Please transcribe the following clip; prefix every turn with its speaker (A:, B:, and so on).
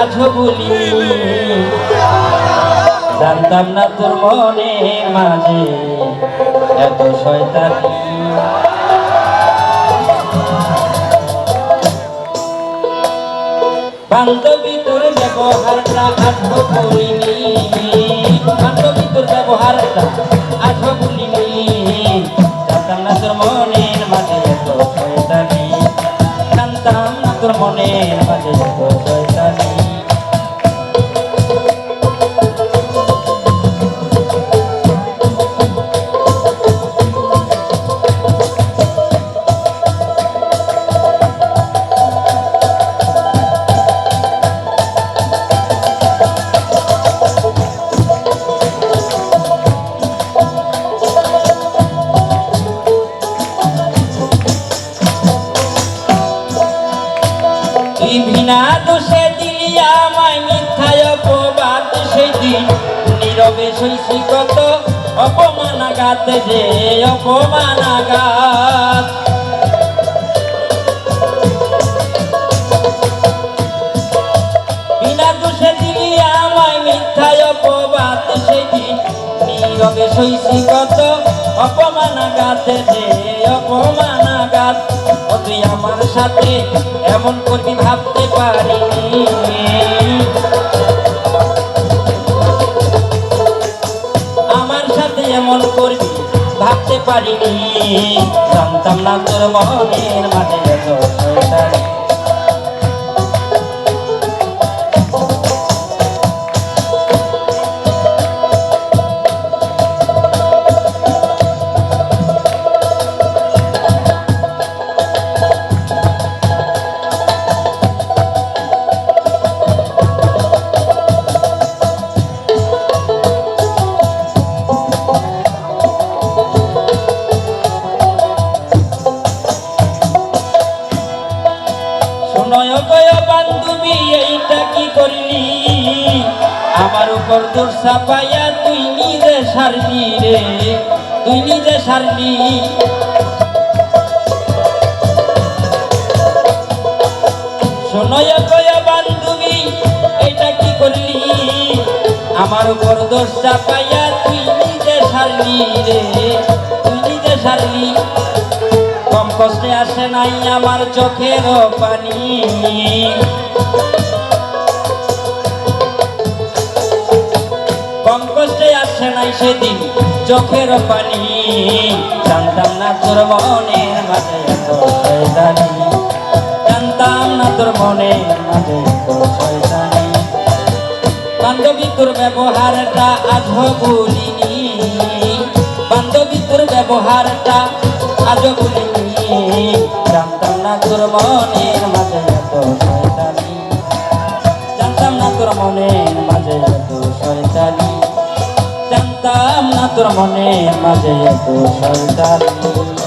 A: আজও বলি জানতাম না তোর মনে মাঝে এত শয়তানি বান্ধবী তোর ব্যবহারটা আজও বলিনি বান্ধবী তোর ব্যবহারটা আজও বলিনি জানতাম না তোর মনের মাঝে এত শয়তানি জানতাম না তোর মনের মাঝে এত শয়তানি বিনা দোষে দিলি আমায় মিথ্যায় অপবাদ সেই দিন নীরবে সইছি কত অপমানাঘাত যে অপমানাঘাত বিনা দোষে দিলি আমায় মিথ্যায় অপবাদ সেই দিন নীরবে সইছি কত অপমানাঘাত যে অপমানাঘাত তুই আমার সাথে এমন করবি ভাবতে পারিনি আমার সাথে এমন করবি ভাবতে পারিনি জানতাম না তোর মনের মাঝে এত শয়তানি বান্ধবী এইটা কি করলি আমার উপর দোষ চাপাইয়া তুই নিজে সারলি রে তুই নিজে সারলি শোনয়া কয়া বান্ধবী এইটা কি করলি আমার উপর দোষ চাপাইয়া তুই নিজে সারলি রে তুই নিজে সারলি কম কষ্টে আসে নাই আমার চোখের পানি কম কষ্টে আসে নাই সেদিন চোখের পানি জানতাম না তোর মনের মাঝে এত শয়তানি জানতাম না তোর মনের মাঝে এত শয়তানি বান্ধবী তোর ব্যবহারটা আজও ভুলিনি বান্ধবী তোর ব্যবহারটা আজও ভুলিনি জানতাম না তোর মনের মাঝে এত শয়তানি জানতাম না তোর মনের মাঝে এত শয়তানি জানতাম না তোর মনের মাঝে এত শয়তানি